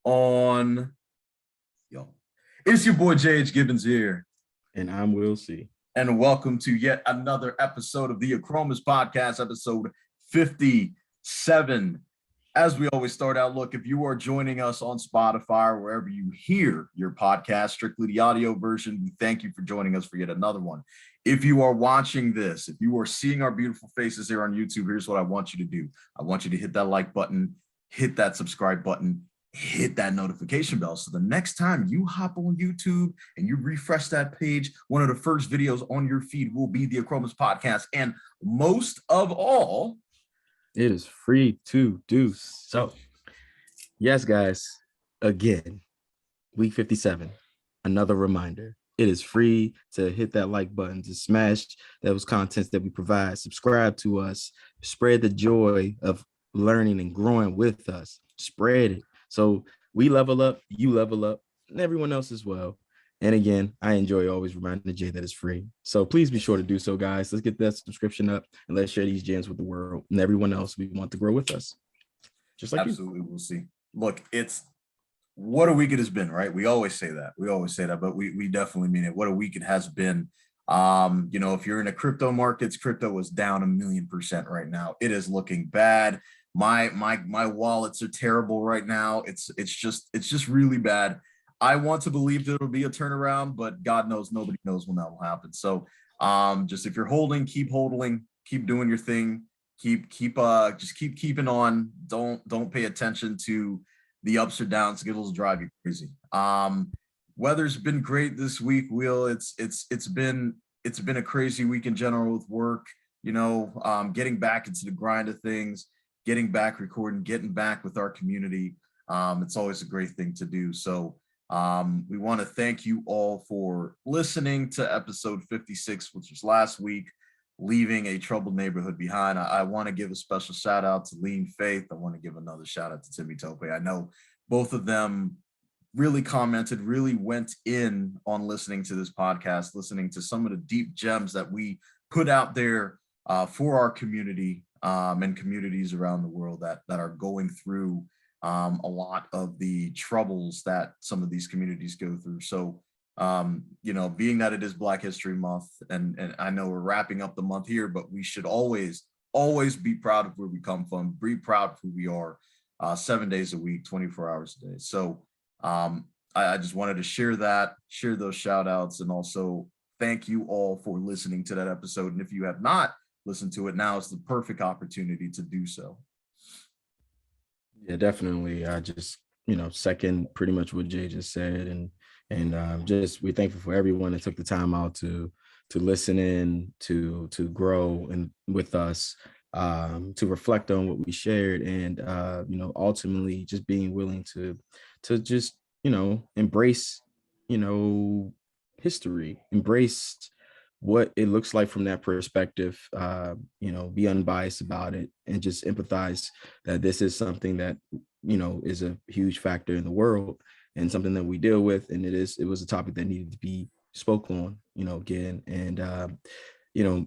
on. Yo, it's your boy J.H. Gibbons here. And I'm Will C. And welcome to yet another episode of the Achromous podcast, episode 57. As we always start out, look, if you are joining us on Spotify or wherever you hear your podcast, strictly the audio version, we thank you for joining us for yet another one. If you are watching this, if you are seeing our beautiful faces here on YouTube, here's what I want you to do. I want you to hit that like button, hit that subscribe button, hit that notification bell. So the next time you hop on YouTube and you refresh that page, one of the first videos on your feed will be the Achromous podcast. And most of all, it is free to do so. Yes, guys, again, week 57, another reminder. It is free to hit that like button, to smash those contents that we provide, subscribe to us, spread the joy of learning and growing with us, spread it. So we level up, you level up, and everyone else as well. And again, I enjoy always reminding Jay that it's free. So please be sure to do so, guys. Let's get that subscription up and let's share these gems with the world and everyone else we want to grow with us. Just like absolutely, We'll see. Look, it's what a week it has been, right? We always say that. But we definitely mean it. What a week it has been. If you're in the crypto markets, crypto is down 1,000,000% right now. It is looking bad. My wallets are terrible right now. It's just really bad. I want to believe that it'll be a turnaround, but God knows, nobody knows when that will happen. So just if you're holding, keep holding, keep doing your thing, keep keeping on. Don't pay attention to the ups or downs. It'll drive you crazy. Weather's been great this week, Will. It's been a crazy week in general with work, getting back into the grind of things, getting back recording, getting back with our community. It's always a great thing to do. So we want to thank you all for listening to episode 56, which was last week, leaving a troubled neighborhood behind. I want to give a special shout out to Lean Faith. I want to give another shout out to Timmy Tope. I know both of them really commented, really went in on listening to this podcast, listening to some of the deep gems that we put out there for our community and communities around the world that are going through a lot of the troubles that some of these communities go through. So, being that it is Black History Month, and I know we're wrapping up the month here, but we should always be proud of where we come from, be proud of who we are, 7 days a week, 24 hours a day. So I just wanted to share those shout outs, and also thank you all for listening to that episode. And if you have not listened to it, now is the perfect opportunity to do so. Yeah, definitely. I just, second pretty much what Jay just said. And just we're thankful for everyone that took the time out to listen in, to grow and with us, to reflect on what we shared, and ultimately just being willing to just embrace history, embrace what it looks like from that perspective, be unbiased about it, and just empathize that this is something that is a huge factor in the world and something that we deal with, and it was a topic that needed to be spoke on again. And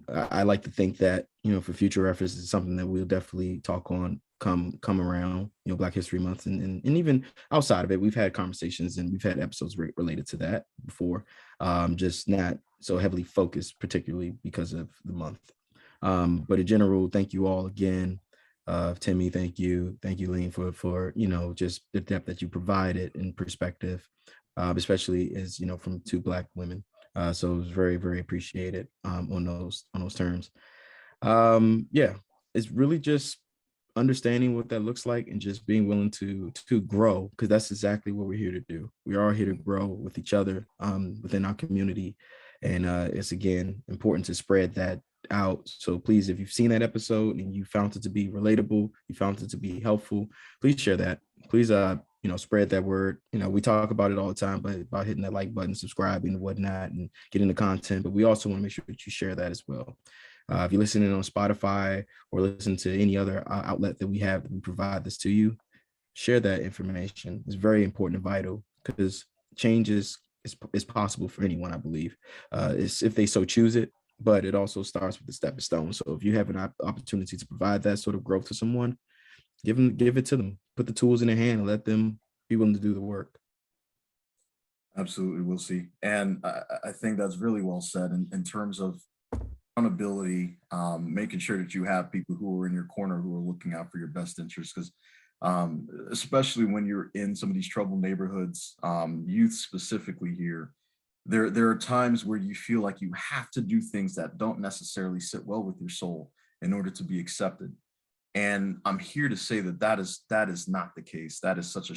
I like to think that for future reference, it's something that we'll definitely talk on come around Black History Month, and even outside of it, we've had conversations and we've had episodes related to that before, just not so heavily focused, particularly because of the month. But in general, thank you all again. Timmy, thank you, Lean, for just the depth that you provided in perspective, especially as from two Black women. So it was very, very appreciated on those terms. It's really just understanding what that looks like and just being willing to grow, because that's exactly what we're here to do. We are here to grow with each other within our community, and it's again important to spread that out. So please, if you've seen that episode and you found it to be relatable, you found it to be helpful, please share that. Please spread that word. We talk about it all the time, but about hitting that like button, subscribing and whatnot, and getting the content, but we also want to make sure that you share that as well. If you're listening on Spotify or listen to any other outlet that we have, that we provide this to you, share that information. It's very important and vital, because change is possible for anyone, I believe. It's if they so choose it, but it also starts with the stepping stone. So if you have an opportunity to provide that sort of growth to someone, give it to them. Put the tools in their hand and let them be willing to do the work. Absolutely, we'll see. And I think that's really well said in terms of accountability, making sure that you have people who are in your corner who are looking out for your best interests. Because especially when you're in some of these troubled neighborhoods, youth specifically here, there are times where you feel like you have to do things that don't necessarily sit well with your soul in order to be accepted. And I'm here to say that that is not the case. That is such a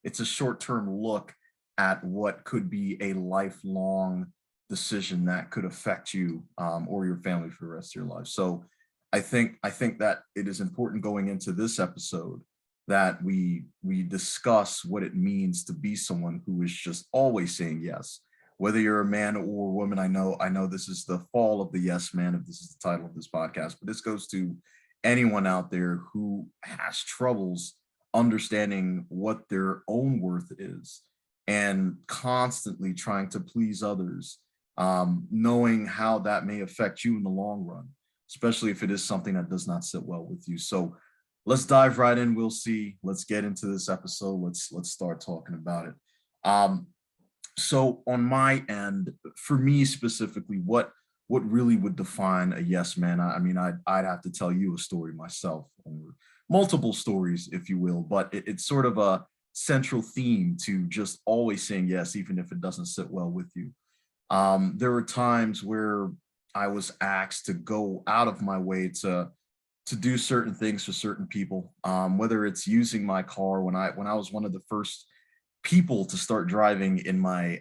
it's a short-term look at what could be a lifelong decision that could affect you, or your family for the rest of your life. So I think that it is important going into this episode that we discuss what it means to be someone who is just always saying yes. Whether you're a man or a woman, I know this is the fall of the yes man, if this is the title of this podcast, but this goes to anyone out there who has troubles understanding what their own worth is and constantly trying to please others, knowing how that may affect you in the long run, especially if it is something that does not sit well with you. So let's dive right in. We'll see. Let's get into this episode. Let's start talking about it. So on my end, for me specifically, what really would define a yes man? I mean, I'd have to tell you a story myself, or multiple stories, if you will, but it's sort of a central theme to just always saying yes, even if it doesn't sit well with you. There were times where I was asked to go out of my way to do certain things for certain people, whether it's using my car when I was one of the first people to start driving in my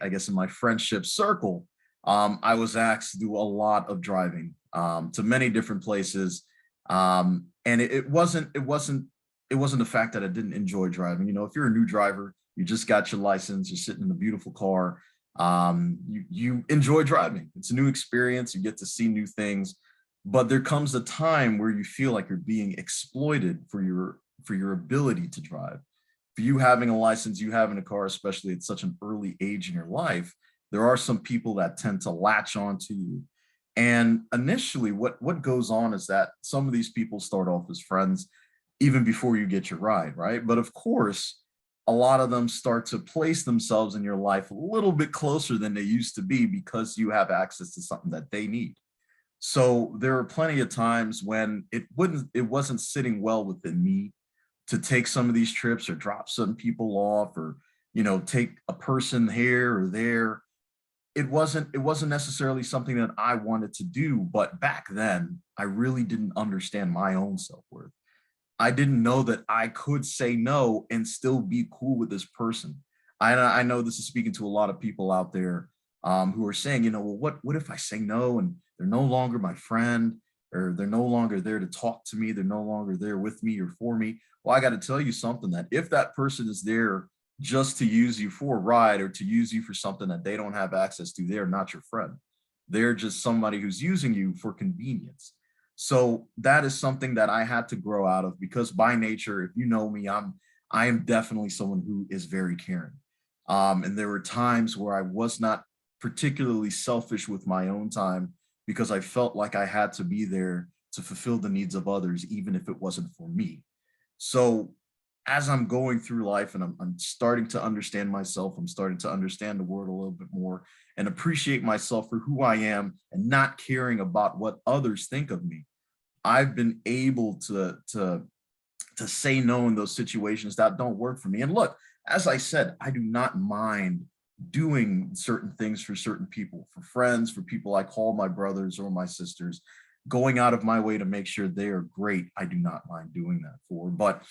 friendship circle. I was asked to do a lot of driving, to many different places. And it wasn't the fact that I didn't enjoy driving. You know, if you're a new driver, you just got your license, you're sitting in a beautiful car, you enjoy driving. It's a new experience, you get to see new things, but there comes a time where you feel like you're being exploited for your ability to drive. For you having a license, you having a car, especially at such an early age in your life, there are some people that tend to latch on to you. And initially, what goes on is that some of these people start off as friends even before you get your ride, right? But of course, a lot of them start to place themselves in your life a little bit closer than they used to be because you have access to something that they need. So there are plenty of times when it wasn't sitting well within me to take some of these trips or drop some people off, or take a person here or there. It wasn't necessarily something that I wanted to do, but back then I really didn't understand my own self-worth. I didn't know that I could say no and still be cool with this person. I know this is speaking to a lot of people out there, who are saying, well, what if I say no and they're no longer my friend, or they're no longer there to talk to me, they're no longer there with me or for me. Well, I got to tell you something, that if that person is there just to use you for a ride or to use you for something that they don't have access to, they're not your friend. They're just somebody who's using you for convenience. So that is something that I had to grow out of, because by nature, if you know me, I am definitely someone who is very caring. And there were times where I was not particularly selfish with my own time because I felt like I had to be there to fulfill the needs of others, even if it wasn't for me. So as I'm going through life and I'm starting to understand myself, I'm starting to understand the world a little bit more and appreciate myself for who I am and not caring about what others think of me. I've been able to say no in those situations that don't work for me. And look, as I said, I do not mind doing certain things for certain people, for friends, for people I call my brothers or my sisters, going out of my way to make sure they are great. I do not mind doing that for. But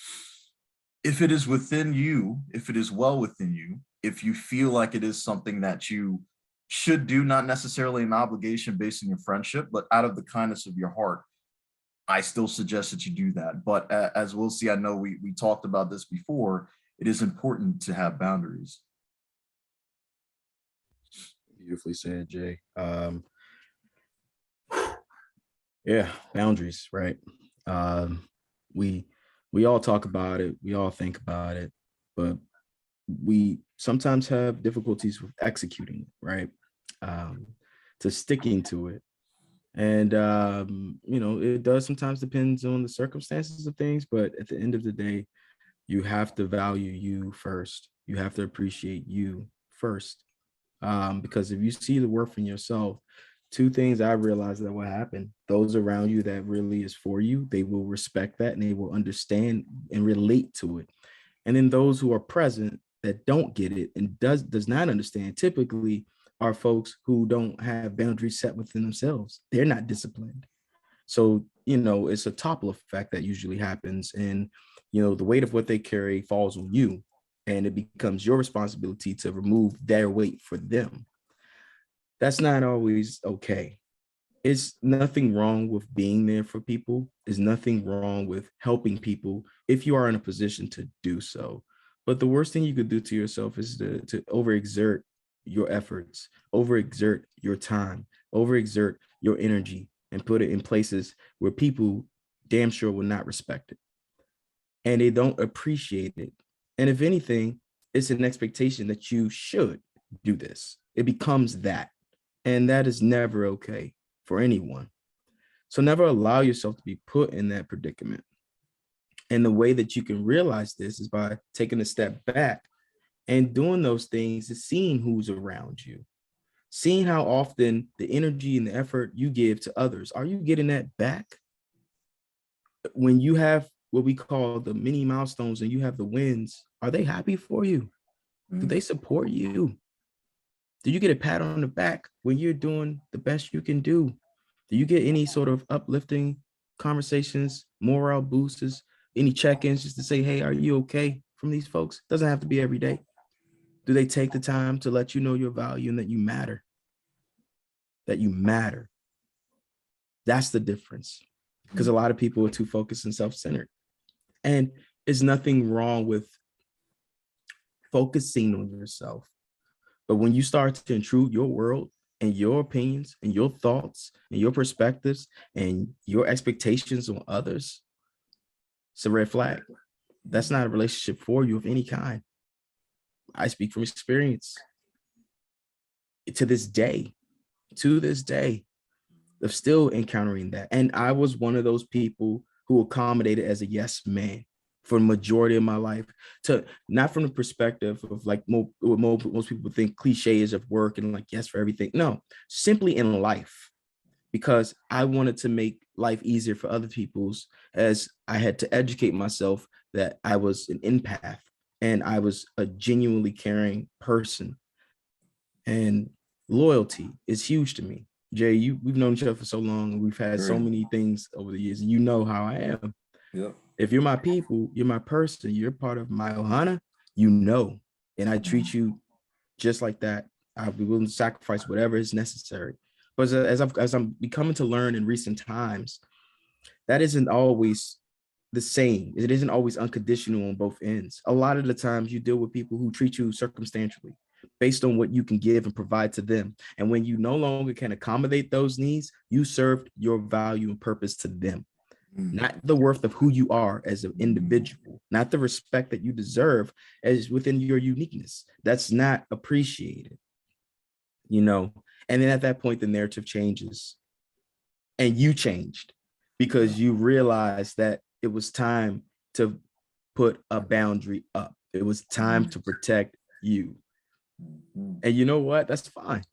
if it is within you, if it is well within you, if you feel like it is something that you should do, not necessarily an obligation based on your friendship, but out of the kindness of your heart, I still suggest that you do that. But as we'll see, I know we talked about this before, it is important to have boundaries. Beautifully said, Jay. Yeah, boundaries, right? Um, we we all talk about it, we all think about it, but we sometimes have difficulties with executing it, right? Um, to sticking to it. And it does sometimes depends on the circumstances of things, but at the end of the day, You have to value you first. You have to appreciate you first. Because if you see the worth in yourself, two things I realized that will happen. Those around you that really is for you, they will respect that and they will understand and relate to it. And then those who are present that don't get it and does not understand typically are folks who don't have boundaries set within themselves. They're not disciplined. So, it's a topple effect that usually happens. And, the weight of what they carry falls on you. And it becomes your responsibility to remove their weight for them. That's not always okay. It's nothing wrong with being there for people. There's nothing wrong with helping people if you are in a position to do so. But the worst thing you could do to yourself is to overexert your efforts, overexert your time, overexert your energy, and put it in places where people damn sure will not respect it. And they don't appreciate it. And if anything, it's an expectation that you should do this. It becomes that. And that is never okay for anyone. So never allow yourself to be put in that predicament. And the way that you can realize this is by taking a step back and doing those things is seeing who's around you, seeing how often the energy and the effort you give to others, are you getting that back? When you have what we call the mini milestones and you have the wins, are they happy for you? Do they support you? Do you get a pat on the back when you're doing the best you can do? Do you get any sort of uplifting conversations, morale boosters, any check-ins just to say, hey, are you okay from these folks? Doesn't have to be every day. Do they take the time to let you know your value and that you matter? That you matter. That's the difference. Because a lot of people are too focused and self-centered. And there's nothing wrong with focusing on yourself. But when you start to intrude your world and your opinions and your thoughts and your perspectives and your expectations on others, it's a red flag. That's not a relationship for you of any kind. I speak from experience. To this day, of still encountering that. And I was one of those people who accommodated as a yes man for the majority of my life, to not from the perspective of like most people think cliches of work and like yes for everything. No, simply in life, because I wanted to make life easier for other people's, as I had to educate myself that I was an empath and I was a genuinely caring person. And loyalty is huge to me. Jay, we've known each other for so long and we've had so many things over the years, and you know how I am. Yep. If you're my people, you're my person, you're part of my Ohana, and I treat you just like that. I'll be willing to sacrifice whatever is necessary. But as I'm becoming to learn in recent times, that isn't always the same. It isn't always unconditional on both ends. A lot of the times you deal with people who treat you circumstantially based on what you can give and provide to them. And when you no longer can accommodate those needs, you served your value and purpose to them. Not the worth of who you are as an individual, not the respect that you deserve as within your uniqueness. That's not appreciated, And then at that point, the narrative changes and you changed because you realized that it was time to put a boundary up. It was time to protect you. And you know what? That's fine.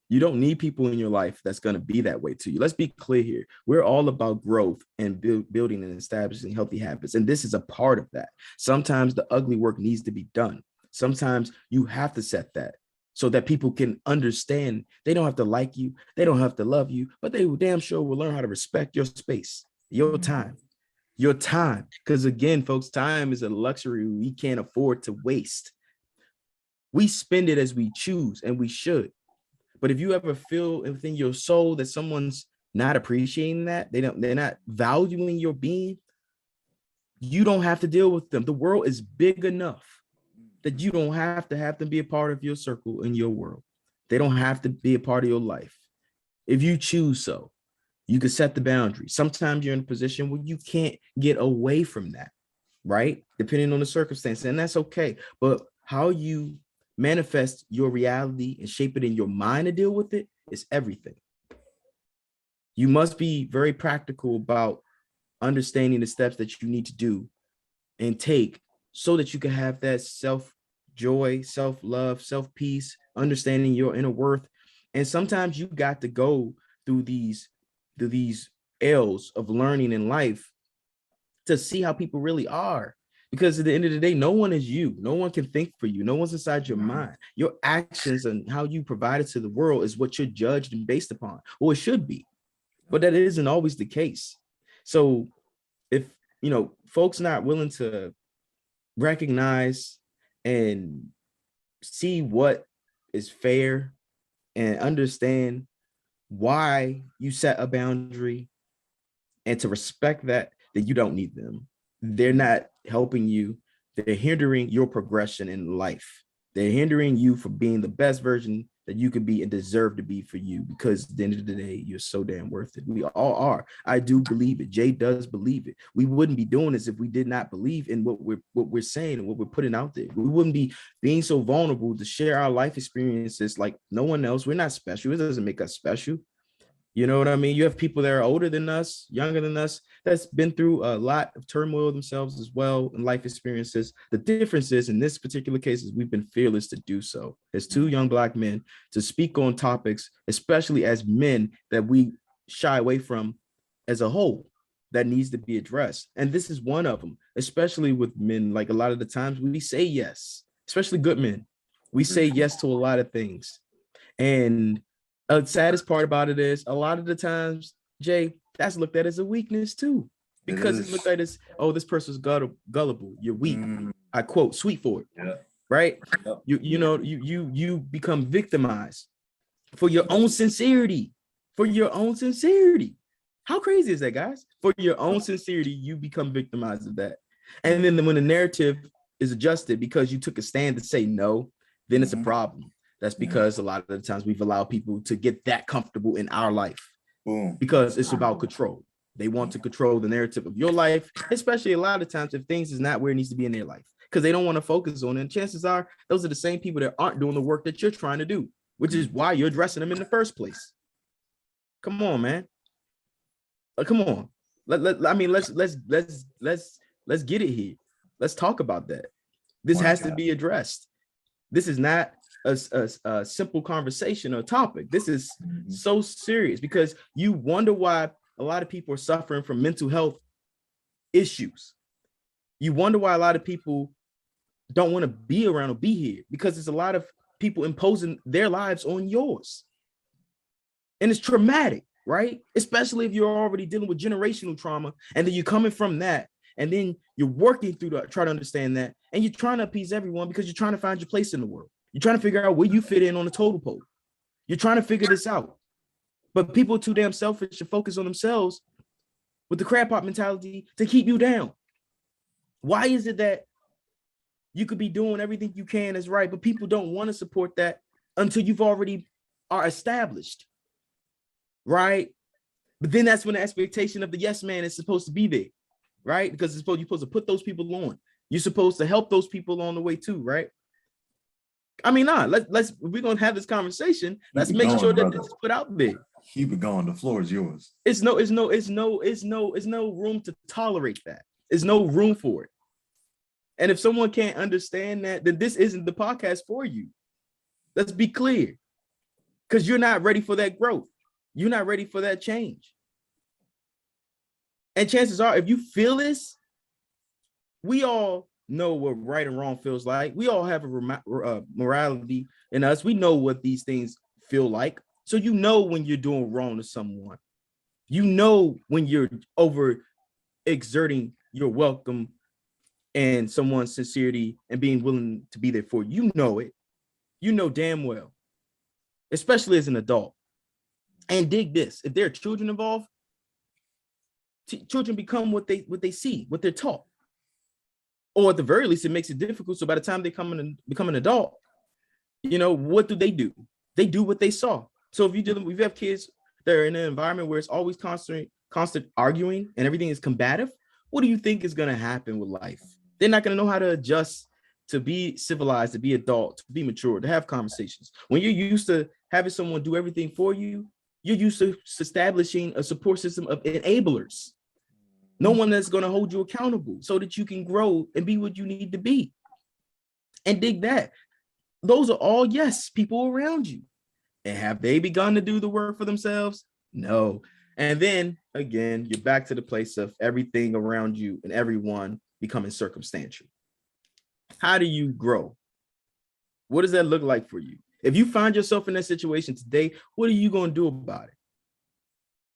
You don't need people in your life that's going to be that way to you. Let's be clear here. We're all about growth and building and establishing healthy habits. And this is a part of that. Sometimes the ugly work needs to be done. Sometimes you have to set that so that people can understand. They don't have to like you. They don't have to love you, but they damn sure will learn how to respect your space, your time. Because again, folks, time is a luxury we can't afford to waste. We spend it as we choose, and we should. But if you ever feel within your soul that someone's not appreciating that, they're not valuing your being, you don't have to deal with them. The world is big enough that you don't have to have them be a part of your circle in your world. They don't have to be a part of your life. If you choose so, you can set the boundary. Sometimes you're in a position where you can't get away from that, right? Depending on the circumstance, and that's okay. But how you manifest your reality and shape it in your mind to deal with it is everything. You must be very practical about understanding the steps that you need to do and take so that you can have that self-joy, self-love, self-peace, understanding your inner worth. And sometimes you got to go through these L's of learning in life to see how people really are. Because at the end of the day, no one is you. No one can think for you. No one's inside your mind. Your actions and how you provide it to the world is what you're judged and based upon, or it should be. But that isn't always the case. So if, folks not willing to recognize and see what is fair and understand why you set a boundary and to respect that you don't need them. They're not helping you. They're hindering your progression in life. They're hindering you from being the best version that you could be and deserve to be for you, because at the end of the day, you're so damn worth it. We all are. I do believe it. Jay does believe it. We wouldn't be doing this if we did not believe in what we're saying and what we're putting out there. We wouldn't be being so vulnerable to share our life experiences like no one else. We're not special. It doesn't make us special. You know what I mean? You have people that are older than us, younger than us, that's been through a lot of turmoil themselves as well in life experiences. The difference is, in this particular case, is we've been fearless to do so. As two young Black men, to speak on topics, especially as men, that we shy away from as a whole, that needs to be addressed. And this is one of them, especially with men. Like, a lot of the times we say yes, especially good men. We say yes to a lot of things. And the saddest part about it is, a lot of the times, Jay, that's looked at as a weakness too, because it's looked at as, oh, this person's gullible, you're weak. I quote, sweet for it. Yeah. Right? Yep. You become victimized for your own sincerity. For your own sincerity. How crazy is that, guys? For your own sincerity, you become victimized of that. And then when the narrative is adjusted because you took a stand to say no, then it's a problem. That's because a lot of the times we've allowed people to get that comfortable in our life. Because it's about control. They want to control the narrative of your life, especially a lot of times if things is not where it needs to be in their life, because they don't want to focus on it. And chances are those are the same people that aren't doing the work that you're trying to do, which is why you're addressing them in the first place. Come on, man. Come on. Let's get it here. Let's talk about that. This has to be addressed. This is not a simple conversation or topic. This is so serious, because you wonder why a lot of people are suffering from mental health issues. You wonder why a lot of people don't want to be around or be here, because there's a lot of people imposing their lives on yours. And it's traumatic, right? Especially if you're already dealing with generational trauma, and then you're coming from that, and then you're working through to try to understand that, and you're trying to appease everyone because you're trying to find your place in the world. You're trying to figure out where you fit in on the totem pole. You're trying to figure this out. But people are too damn selfish to focus on themselves with the crab pot mentality to keep you down. Why is it that you could be doing everything you can is right, but people don't want to support that until you've already are established, right? But then that's when the expectation of the yes man is supposed to be there, right? Because you're supposed to put those people on. You're supposed to help those people along the way too, right? I mean, we're gonna have this conversation. Let's make sure that this is put out there. Keep it going. The floor is yours. It's no room to tolerate that. There's no room for it. And if someone can't understand that, then this isn't the podcast for you. Let's be clear. Because you're not ready for that growth. You're not ready for that change. And chances are, if you feel this, we all know what right and wrong feels like. We all have a morality in us. We know what these things feel like. So you know when you're doing wrong to someone. You know when you're over exerting your welcome and someone's sincerity and being willing to be there for you. You know it. You know damn well, especially as an adult. And dig this: if there are children involved, children become what they see, what they're taught. Or at the very least, it makes it difficult. So by the time they come in and become an adult, what do? They do what they saw. So if you have kids that are in an environment where it's always constant arguing and everything is combative, what do you think is going to happen with life? They're not going to know how to adjust to be civilized, to be adult, to be mature, to have conversations. When you're used to having someone do everything for you, you're used to establishing a support system of enablers. No one that's going to hold you accountable so that you can grow and be what you need to be. And dig that. Those are all yes, people around you. And have they begun to do the work for themselves? No. And then again, you're back to the place of everything around you and everyone becoming circumstantial. How do you grow? What does that look like for you? If you find yourself in that situation today, what are you going to do about it?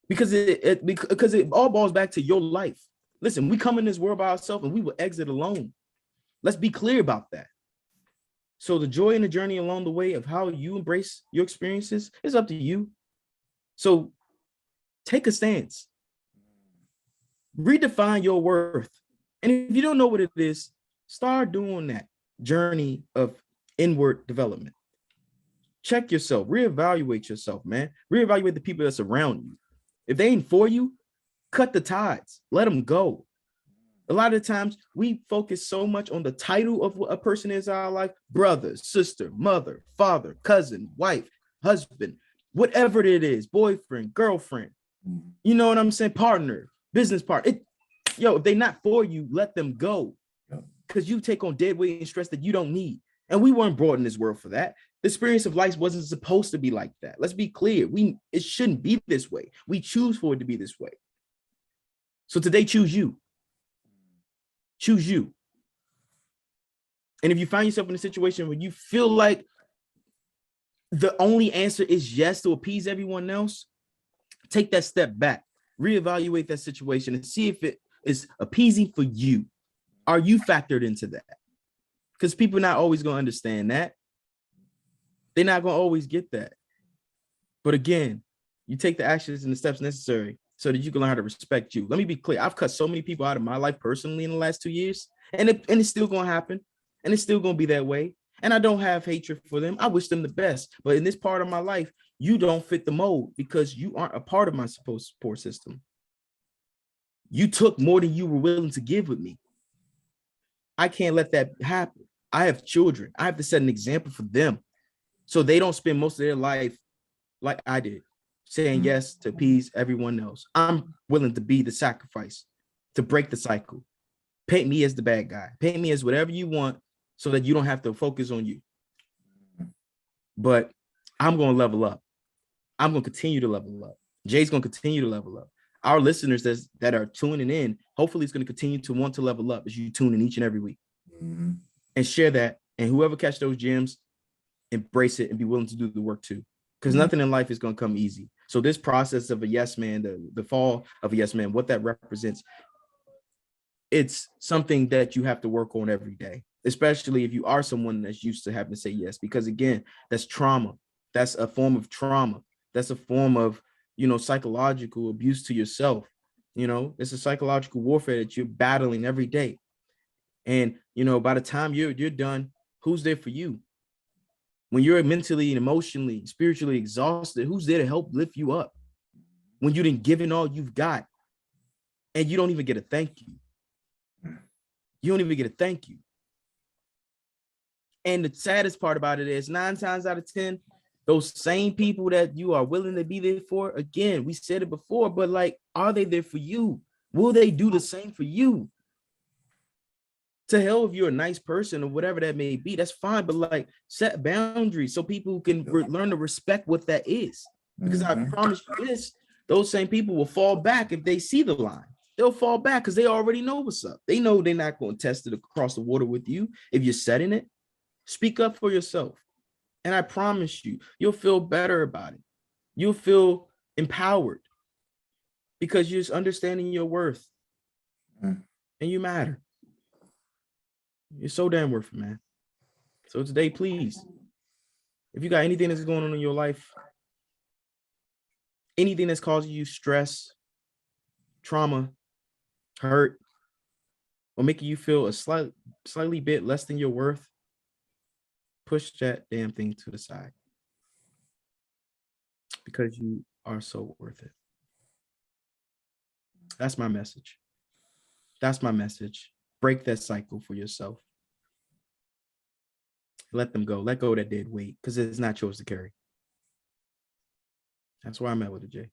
Because it all boils back to your life. Listen, we come in this world by ourselves and we will exit alone. Let's be clear about that. So the joy and the journey along the way of how you embrace your experiences is up to you. So take a stance. Redefine your worth. And if you don't know what it is, start doing that journey of inward development. Check yourself, reevaluate yourself, man. Reevaluate the people that's around you. If they ain't for you, cut the ties, let them go. A lot of times we focus so much on the title of what a person is in our life: brother, sister, mother, father, cousin, wife, husband, whatever it is, boyfriend, girlfriend, you know what I'm saying? Partner, business partner. If they're not for you, let them go. Because you take on dead weight and stress that you don't need. And we weren't brought in this world for that. The experience of life wasn't supposed to be like that. Let's be clear. It shouldn't be this way. We choose for it to be this way. So today, choose you. Choose you. And if you find yourself in a situation where you feel like the only answer is yes to appease everyone else, take that step back, reevaluate that situation and see if it is appeasing for you. Are you factored into that? Because people are not always going to understand that. They're not going to always get that. But again, you take the actions and the steps necessary so that you can learn how to respect you. Let me be clear. I've cut so many people out of my life personally in the last 2 years, and it's still going to happen, and it's still going to be that way. And I don't have hatred for them. I wish them the best. But in this part of my life, you don't fit the mold because you aren't a part of my support system. You took more than you were willing to give with me. I can't let that happen. I have children. I have to set an example for them so they don't spend most of their life like I did, saying yes to appease everyone else. I'm willing to be the sacrifice to break the cycle. Paint me as the bad guy. Paint me as whatever you want so that you don't have to focus on you. But I'm going to level up. I'm going to continue to level up. Jay's going to continue to level up. Our listeners that are tuning in, hopefully it's going to continue to want to level up as you tune in each and every week. And share that. And whoever catch those gems, embrace it and be willing to do the work too. Because nothing in life is going to come easy. So this process of a yes man, the fall of a yes man, what that represents, it's something that you have to work on every day, especially if you are someone that's used to having to say yes. Because again, that's trauma. That's a form of trauma. That's a form of, psychological abuse to yourself. It's a psychological warfare that you're battling every day. And, by the time you're done, who's there for you? When you're mentally and emotionally, spiritually exhausted, who's there to help lift you up? When you didn't give in all you've got and you don't even get a thank you. You don't even get a thank you. And the saddest part about it is 9 times out of 10, those same people that you are willing to be there for, again, we said it before, but are they there for you? Will they do the same for you? To hell if you're a nice person or whatever that may be, that's fine, but set boundaries so people can learn to respect what that is. Because I promise you this, those same people will fall back if they see the line. They'll fall back because they already know what's up. They know they're not going to test it across the water with you. If you're setting it, speak up for yourself. And I promise you, you'll feel better about it. You'll feel empowered because you're just understanding your worth and you matter. You're so damn worth it, man. So today, please, if you got anything that's going on in your life, anything that's causing you stress, trauma, hurt, or making you feel a slightly bit less than your worth, push that damn thing to the side because you are so worth it. That's my message. That's my message. Break that cycle for yourself. Let them go. Let go of that dead weight because it's not yours to carry. That's where I'm at with it, Jay.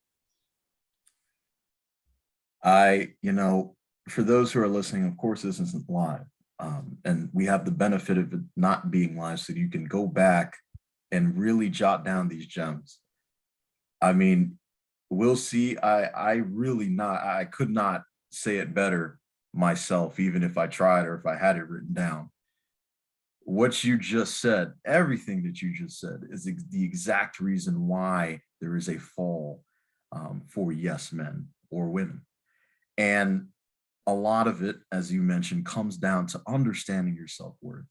for those who are listening, of course, this isn't live. And we have the benefit of it not being live, so you can go back and really jot down these gems. I mean, we'll see. I really not, I could not say it better myself, even if I tried or if I had it written down. What you just said, everything that you just said is the exact reason why there is a fall for yes men or women. And a lot of it, as you mentioned, comes down to understanding your self-worth.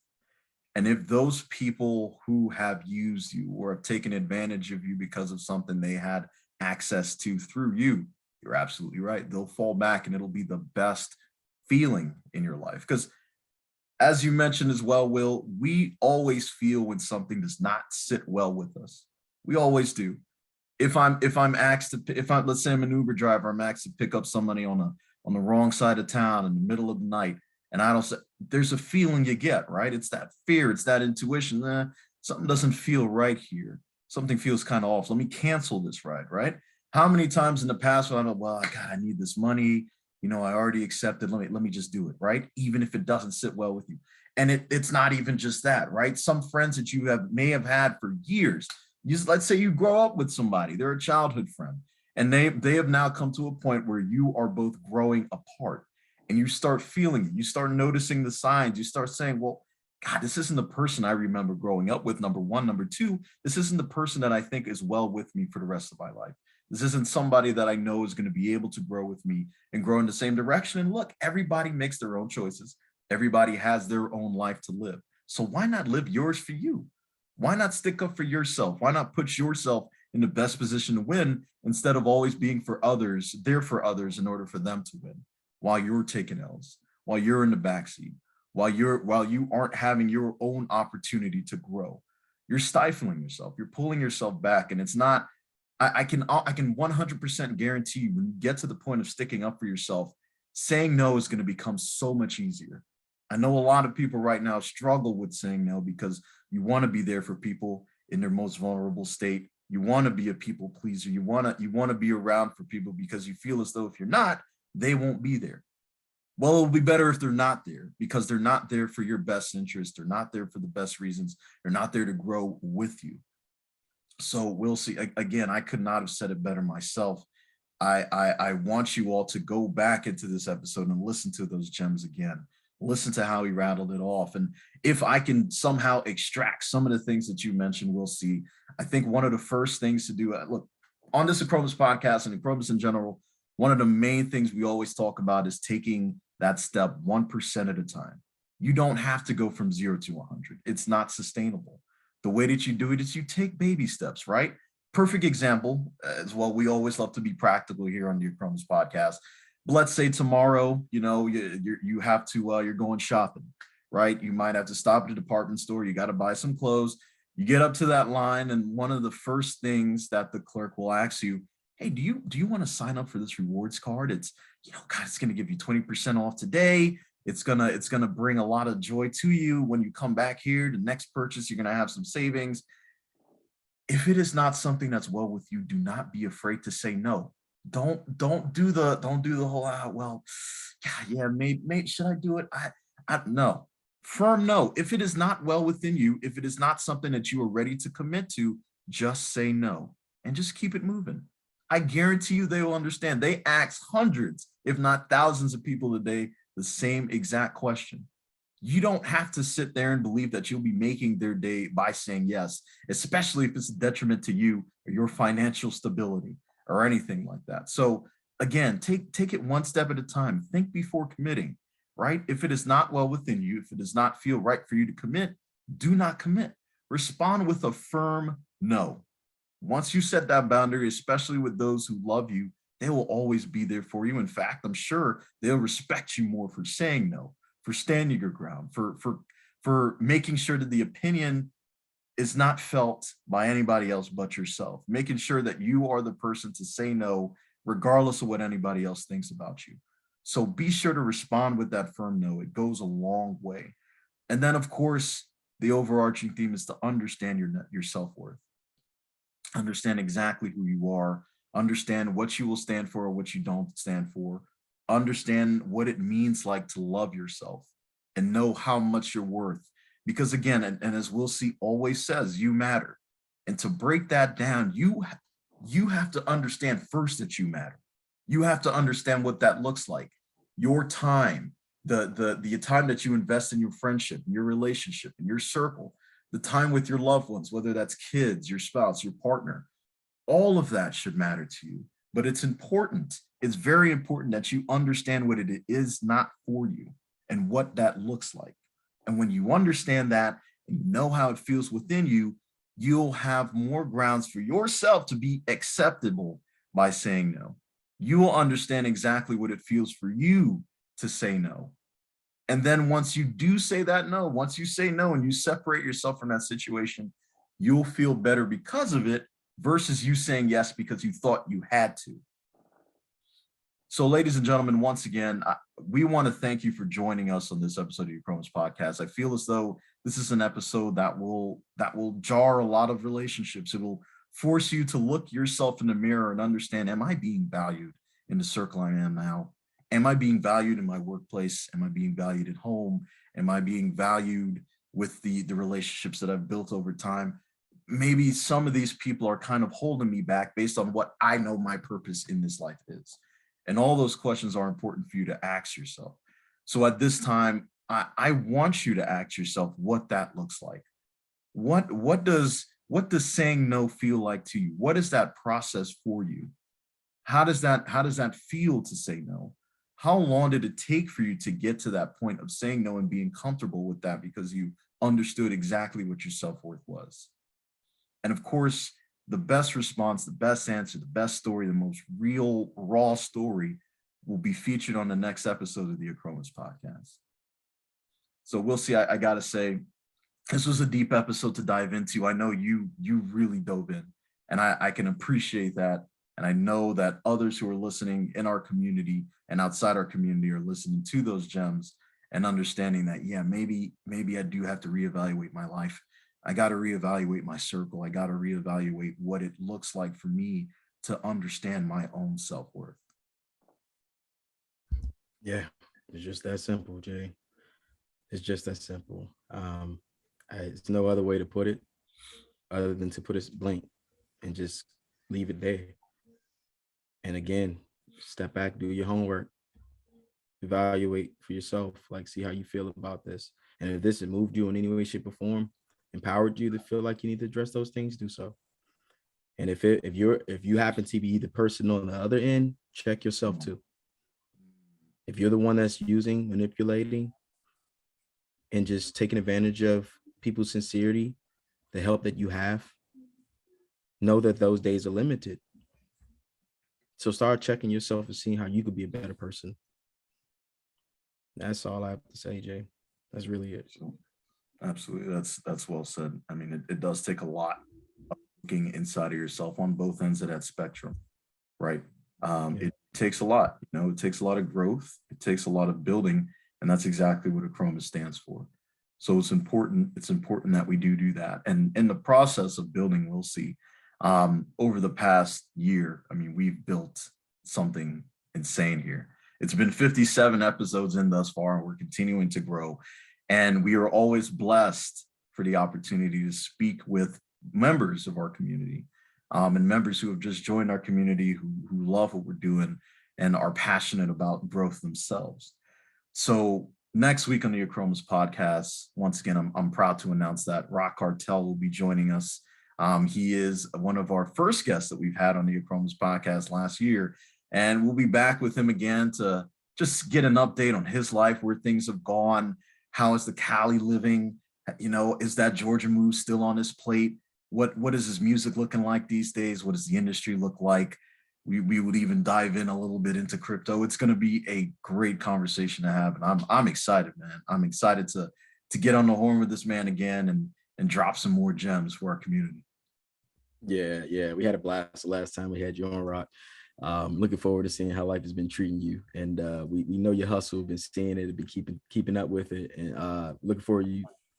And if those people who have used you or have taken advantage of you because of something they had access to through you, you're absolutely right. They'll fall back and it'll be the best feeling in your life. Because as you mentioned as well, Will, we always feel when something does not sit well with us. We always do. If I'm asked to, if I, let's say I'm an Uber driver, I'm asked to pick up somebody on the wrong side of town in the middle of the night, and I don't say, there's a feeling you get, right? It's that fear, it's that intuition. Something doesn't feel right here. Something feels kind of off. Let me cancel this ride, right? How many times in the past when I'm, well, God, I need this money. You know, I already accepted. Let me just do it, right? Even if it doesn't sit well with you. And it's not even just that, right? Some friends that you may have had for years. Let's say you grow up with somebody, they're a childhood friend, and they have now come to a point where you are both growing apart, and you start feeling it. You start noticing the signs. You start saying, well, God, this isn't the person I remember growing up with, number one. Number two, this isn't the person that I think is well with me for the rest of my life. This isn't somebody that I know is going to be able to grow with me and grow in the same direction. And look, everybody makes their own choices. Everybody has their own life to live. So why not live yours for you? Why not stick up for yourself? Why not put yourself in the best position to win instead of always being for others, there for others in order for them to win while you're taking L's, while you're in the backseat, while you aren't having your own opportunity to grow. You're stifling yourself. You're pulling yourself back, and it's not. I can 100% guarantee you when you get to the point of sticking up for yourself, saying no is going to become so much easier. I know a lot of people right now struggle with saying no because you want to be there for people in their most vulnerable state. You want to be a people pleaser. You want to be around for people because you feel as though if you're not, they won't be there. Well, it'll be better if they're not there, because they're not there for your best interest. They're not there for the best reasons. They're not there to grow with you. So we'll see. Again, I could not have said it better myself. I want you all to go back into this episode and listen to those gems again. Listen to how he rattled it off. And if I can somehow extract some of the things that you mentioned, we'll see. I think one of the first things to do, look, on this Achromous podcast and Achromous in general, one of the main things we always talk about is taking that step 1% at a time. You don't have to go from 0 to 100. It's not sustainable. The way that you do it is you take baby steps, right? Perfect example as well. We always love to be practical here on the Achromous podcast. But let's say tomorrow, you know, you have to, you're going shopping, right? You might have to stop at a department store. You got to buy some clothes. You get up to that line, and one of the first things that the clerk will ask you, hey, do you want to sign up for this rewards card? It's, you know, God, it's going to give you 20% off today. It's gonna bring a lot of joy to you when you come back here. The next purchase, you're gonna have some savings. If it is not something that's well with you, do not be afraid to say no. Don't do the whole well, yeah, maybe should I do it? I no. Firm no. If it is not well within you, if it is not something that you are ready to commit to, just say no and just keep it moving. I guarantee you they will understand. They ask hundreds, if not thousands of people a day the same exact question. You don't have to sit there and believe that you'll be making their day by saying yes, especially if it's a detriment to you or your financial stability or anything like that. So again, take it one step at a time. Think before committing, right? If it is not well within you, if it does not feel right for you to commit, do not commit. Respond with a firm no. Once you set that boundary, especially with those who love you, they will always be there for you. In fact, I'm sure they'll respect you more for saying no, for standing your ground, for making sure that the opinion is not felt by anybody else but yourself, making sure that you are the person to say no, regardless of what anybody else thinks about you. So be sure to respond with that firm no. It goes a long way. And then, of course, the overarching theme is to understand your self-worth. Understand exactly who you are, understand what you will stand for or what you don't stand for. understand what it means like to love yourself and know how much you're worth. Because again, and as we'll see always says, you matter. And to break that down, you have to understand first that you matter. You have to understand what that looks like. Your time, the time that you invest in your friendship, your relationship, in your circle, the time with your loved ones, whether that's kids, your spouse, your partner, all of that should matter to you. But it's important. It's very important that you understand what it is not for you and what that looks like. And when you understand that and you know how it feels within you, you'll have more grounds for yourself to be acceptable by saying no. You will understand exactly what it feels for you to say no. And then once you do say that no, once you say no and you separate yourself from that situation, you'll feel better because of it versus you saying yes because you thought you had to. So ladies and gentlemen, once again, we want to thank you for joining us on this episode of your Achromous podcast. I feel as though this is an episode that will jar a lot of relationships. It will force you to look yourself in the mirror and understand, am I being valued in the circle I am now? Am I being valued in my workplace? Am I being valued at home? Am I being valued with the relationships that I've built over time? Maybe some of these people are kind of holding me back based on what I know my purpose in this life is. And all those questions are important for you to ask yourself. So at this time, I want you to ask yourself what that looks like. What does saying no feel like to you? What is that process for you? How does that feel to say no? How long did it take for you to get to that point of saying no and being comfortable with that because you understood exactly what your self-worth was? And of course, the best response, the best answer, the best story, the most real, raw story will be featured on the next episode of the Achromous podcast. So we'll see. I gotta say, this was a deep episode to dive into. I know you really dove in, and I can appreciate that. And I know that others who are listening in our community and outside our community are listening to those gems and understanding that, yeah, maybe I do have to reevaluate my life. I got to reevaluate my circle. I got to reevaluate what it looks like for me to understand my own self-worth. Yeah, it's just that simple, Jay. It's just that simple. It's no other way to put it other than to put it blank and just leave it there. And again, step back, do your homework, evaluate for yourself, like see how you feel about this. And if this has moved you in any way, shape, or form, empowered you to feel like you need to address those things, do so. And if you happen to be the person on the other end, check yourself too. If you're the one that's using, manipulating, and just taking advantage of people's sincerity, the help that you have, know that those days are limited. So start checking yourself and seeing how you could be a better person. That's all I have to say, Jay. That's really it. Absolutely. That's well said. I mean, it does take a lot of looking inside of yourself on both ends of that spectrum, right? It takes a lot, it takes a lot of growth. It takes a lot of building, and that's exactly what Achromous stands for. So it's important that we do that. And in the process of building, we'll see, over the past year, I mean, we've built something insane here. It's been 57 episodes in thus far, and we're continuing to grow. And we are always blessed for the opportunity to speak with members of our community, and members who have just joined our community, who love what we're doing and are passionate about growth themselves. So next week on the Achromous podcast, once again, I'm proud to announce that Rock Cartel will be joining us. He is one of our first guests that we've had on the Achromous podcast last year, and we'll be back with him again to just get an update on his life, where things have gone. How is the Cali living? Is that Georgia move still on his plate? What is his music looking like these days? What does the industry look like? We would even dive in a little bit into crypto. It's going to be a great conversation to have, and I'm excited, man. I'm excited to get on the horn with this man again and drop some more gems for our community. Yeah, we had a blast the last time we had you on, Rock. Looking forward to seeing how life has been treating you, and we know your hustle, been seeing it, been keeping up with it, and looking forward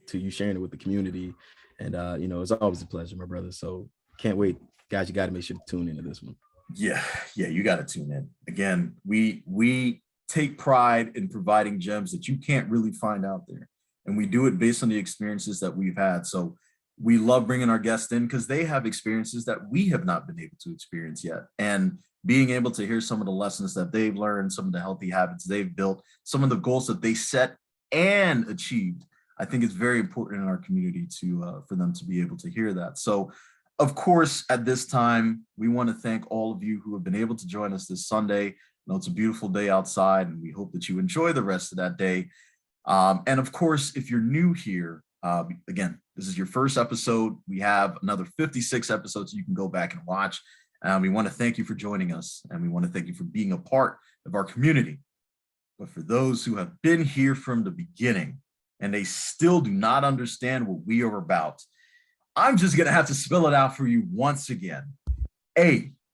to you sharing it with the community. And it's always a pleasure, my brother. So can't wait, guys. You got to make sure to tune into this one. Yeah, you got to tune in. Again, we take pride in providing gems that you can't really find out there. And we do it based on the experiences that we've had. So we love bringing our guests in because they have experiences that we have not been able to experience yet. And being able to hear some of the lessons that they've learned, some of the healthy habits they've built, some of the goals that they set and achieved, I think it's very important in our community to for them to be able to hear that. So of course, at this time, we want to thank all of you who have been able to join us this Sunday. I know it's a beautiful day outside, and we hope that you enjoy the rest of that day. And of course, if you're new here, again, this is your first episode. We have another 56 episodes you can go back and watch. We want to thank you for joining us, and we want to thank you for being a part of our community. But for those who have been here from the beginning and they still do not understand what we are about, I'm just going to have to spell it out for you once again. ACHROMOUS.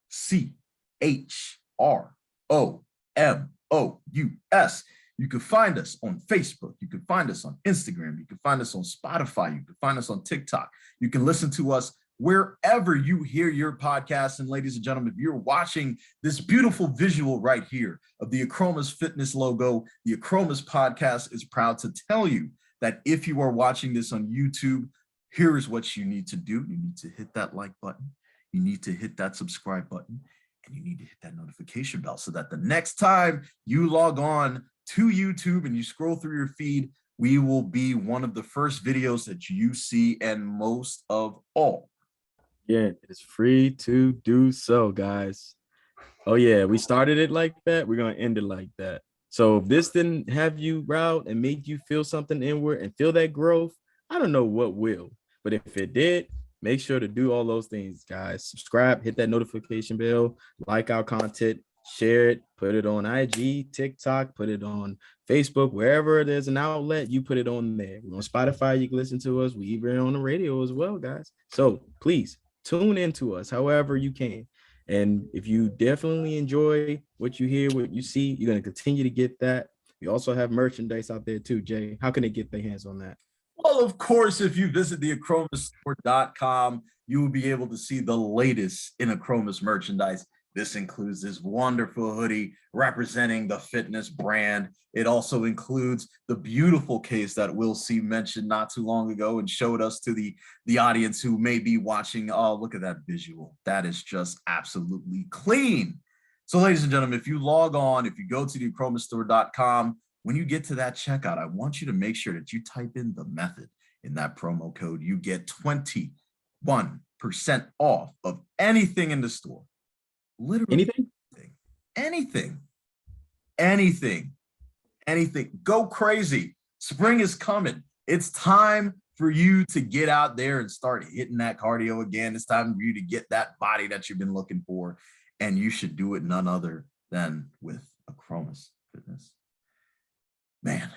You can find us on Facebook. You can find us on Instagram. You can find us on Spotify. You can find us on TikTok. You can listen to us wherever you hear your podcast. And ladies and gentlemen, if you're watching this beautiful visual right here of the Achromous Fitness logo, the Achromous podcast is proud to tell you that if you are watching this on YouTube, here is what you need to do. You need to hit that like button. You need to hit that subscribe button. And you need to hit that notification bell so that the next time you log on to YouTube and you scroll through your feed, we will be one of the first videos that you see. And most of all, yeah, it's free to do so, guys. Oh yeah, we started it like that. We're going to end it like that. So if this didn't have you riled and made you feel something inward and feel that growth, I don't know what will. But if it did, make sure to do all those things, guys. Subscribe, hit that notification bell, like our content, share it, put it on IG, TikTok, put it on Facebook, wherever there's an outlet, you put it on there. We're on Spotify, you can listen to us. We even on the radio as well, guys. So please tune into us however you can. And if you definitely enjoy what you hear, what you see, you're going to continue to get that. We also have merchandise out there too, Jay. How can they get their hands on that? well, of course, if you visit the achromoussstore.com, you will be able to see the latest in Achromous merchandise. This includes this wonderful hoodie representing the fitness brand. It also includes the beautiful case that Will C mentioned not too long ago and showed us to the audience who may be watching. Oh, look at that visual. That is just absolutely clean. So ladies and gentlemen, if you log on, if you go to the achromoussstore.com, when you get to that checkout, I want you to make sure that you type in the method in that promo code. You get 21% off of anything in the store. Literally anything. Go crazy. Spring is coming. It's time for you to get out there and start hitting that cardio again. It's time for you to get that body that you've been looking for, and you should do it none other than with Achromous Fitness. Man,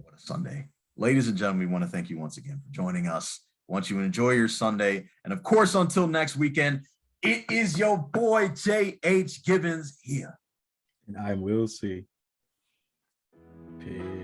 what a Sunday. Ladies and gentlemen, we want to thank you once again for joining us. I want you to enjoy your Sunday. And of course, until next weekend, it is your boy, J.H. Gibbons here. And I will see. Peace.